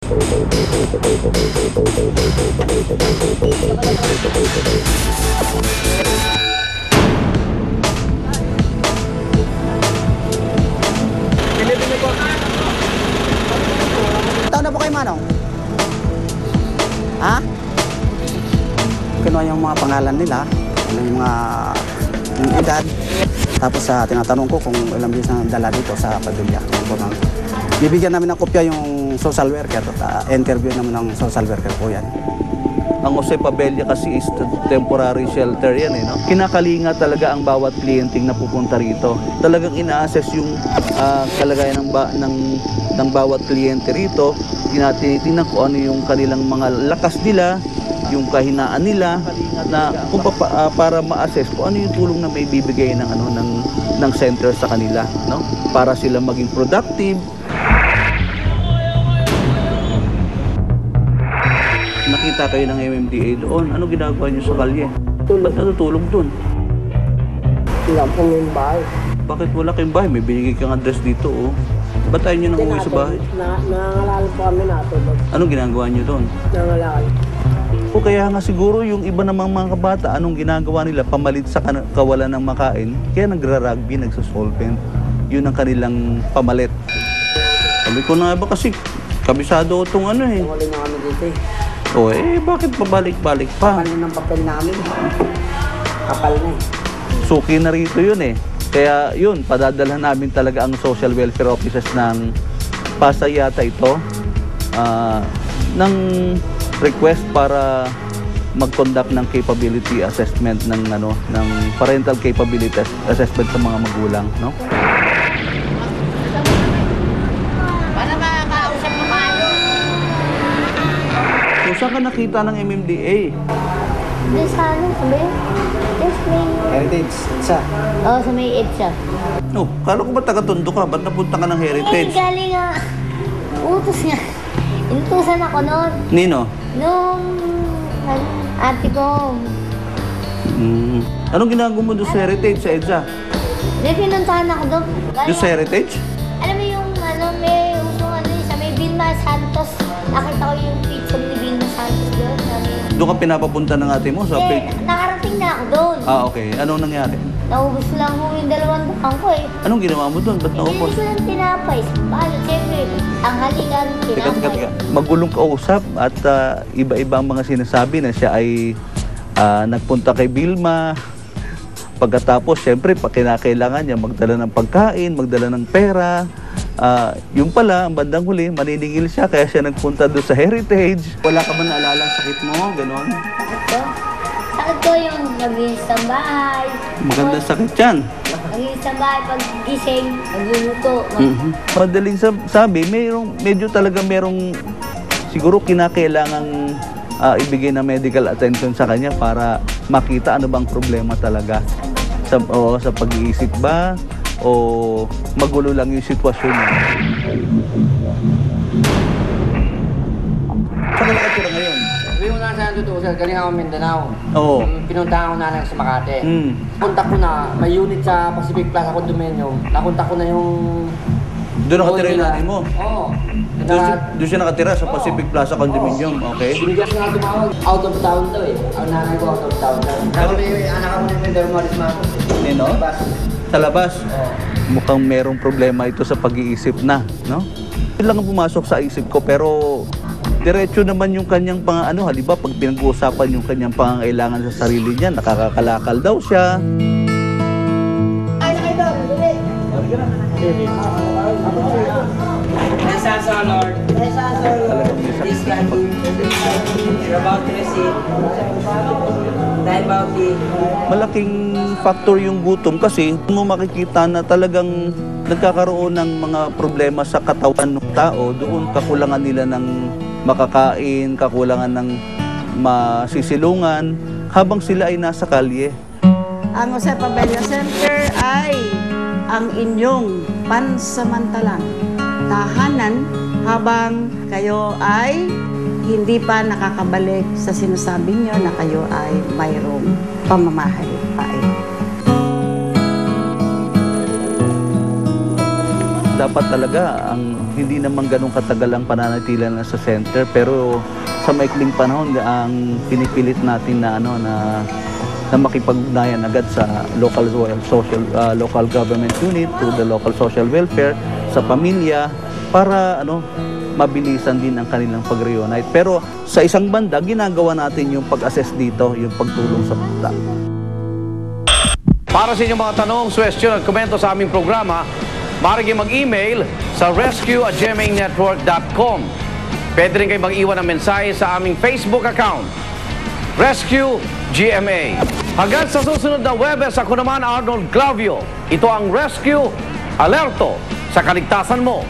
Taon na po kayo, Manong? Ha? Kinuha yung mga pangalan nila, yung mga yung edad. Tapos tinatanong ko kung ilang beses na dala dito sa Padilla. Bibigyan namin ng kopya yung social worker. Interview namin ng social worker po yan. Ang Jose Pabella kasi is temporary shelter yan eh, no? Kinakalinga talaga ang bawat kliyenteng napupunta rito. Talagang ina-assess yung kalagayan ng bawat kliyente rito. Tinitingnan kung ano yung kanilang mga lakas nila, yung kahinaan nila, na kung para ma-assess kung ano yung tulong na may bibigay ng center sa kanila, no? Para sila maging productive. Nakita kayo ng MMDA doon. Ano ginagawa niyo sa kalye? Ba't natutulog doon? Wala pong yung bahay. Bakit wala kayong bahay? May binigay kang address dito, oh. Ba't tayo niyo nang uwi sa bahay? Nangangalal po kami natulog. Anong ginagawa niyo doon? Nangangalal. O kaya nga siguro yung iba namang mga kabata, anong ginagawa nila? Pamalit sa kawalan ng makain. Kaya nagra-rugby, nagsasolvent. Yun ang kanilang pamalit. Sabi ko na ba kasi, kabisado itong ano eh. Nawali na kami dito eh. O bakit pabalik-balik pa? Kapal na ng papel namin. Kapal na eh. Suki na rito yun eh. Kaya yun, padadalhan namin talaga ang social welfare officers ng Pasay yata ito ng request para mag-conduct ng capability assessment ng parental capability assessment sa mga magulang, no? Para makakausap mo kayo. So, saan ka nakita ng MMDA? Doon sa ano, sabi? Yes, may... Heritage, isa. Oo, sa may EDSA. No, kala ko ba taga-Tondo ka? Ba't napunta ka ng Eh, Heritage? galing nga. Utos nga. Inutusan ako noon. Nino? Nung ate ko. Anong ginagawa mo doon sa Heritage, sa EDSA? May pinuntahan ako doon. Doon sa Heritage? Alam mo yung may usong sa may Vilma Santos. Nakita ko yung picture ni Vilma Santos doon. Doon ka pinapapunta ng ate mo? Sa Nakarating na ako doon. okay. Anong nangyari? Naubos lang ho yung 200 ko eh. Anong ginawa mo doon? Ba't naubos? Hindi ko lang tinapay. Paano? Siyempre, ang halingan, tinapay. Teka. Magulong kausap at iba-iba ang mga sinasabi na siya ay nagpunta kay Vilma. Pagkatapos, siyempre, kinakailangan niya magdala ng pagkain, magdala ng pera. Yung pala, ang bandang huli, maniningil siya kaya siya nagpunta doon sa Heritage. Wala ka ba naalala ang sakit mo? Ganon? Sakit ko yung naglinis ng bahay. Magandang sakit yan. Naglinis ng bahay, pag gising, nagluluto. Madaling sabi, medyo talaga merong siguro kinakailangang ibigay na medical attention sa kanya para makita ano bang problema talaga. Sa pag-iisip ba? O magulo lang yung sitwasyon niya. Saan ka nakatira ngayon? Sabi mo na sa totoo, sir, galing ako Mindanao. Oo. Pinuntahan ko na lang sa Makati. Punta ko na, may unit sa Pacific Plaza Condominium. Nakunta ko na yung... Doon nakatira yung nanay mo? Oo. Doon siya nakatira sa Pacific Plaza Condominium, okay? Binigas na tumawag. Out of town to eh. Ang nanay ko out of town. Sabi ko yung anak ako ng Dermalis Marcos. Nino? Sa labas? Mukhang merong problema ito sa pag-iisip na, no? Yun lang ang pumasok sa isip ko, pero diretso naman yung kanyang halimbawa pag pinag-uusapan yung kanyang pangangailangan sa sarili niya, nakakakalakal daw siya. Lord. Talagang may This sakit. can you're about to receive. Dahil bounty. Malaking factor yung gutom kasi mo makikita na talagang nagkakaroon ng mga problema sa katawan ng tao. Doon kakulangan nila ng makakain, kakulangan ng masisilungan habang sila ay nasa kalye. Ang Jose Pabella Center ay ang inyong pansamantalang tahanan habang kayo ay hindi pa nakakabalik sa sinasabi nyo na kayo ay mayroong pamamahay pa eh. Dapat talaga ang hindi naman ganun katagal ang pananatila na sa center, pero sa maikling panahon ang pinipilit natin na na makipag-ugnayan agad sa local government unit, to the local social welfare, sa pamilya, para mabilisan din ang kanilang pag-reunite. Pero sa isang banda, ginagawa natin yung pag-assess dito, yung pagtulong sa bata. Para sa inyong mga tanong, suwestyon at komento sa aming programa, maaari kayong mag-email sa rescue@gmanetwork.com. Pwede rin kayo mag-iwan ng mensahe sa aming Facebook account, Rescue GMA. Hanggang sa susunod na Webes, ako naman Arnold Clavio. Ito ang Rescue Alerto sa kaligtasan mo.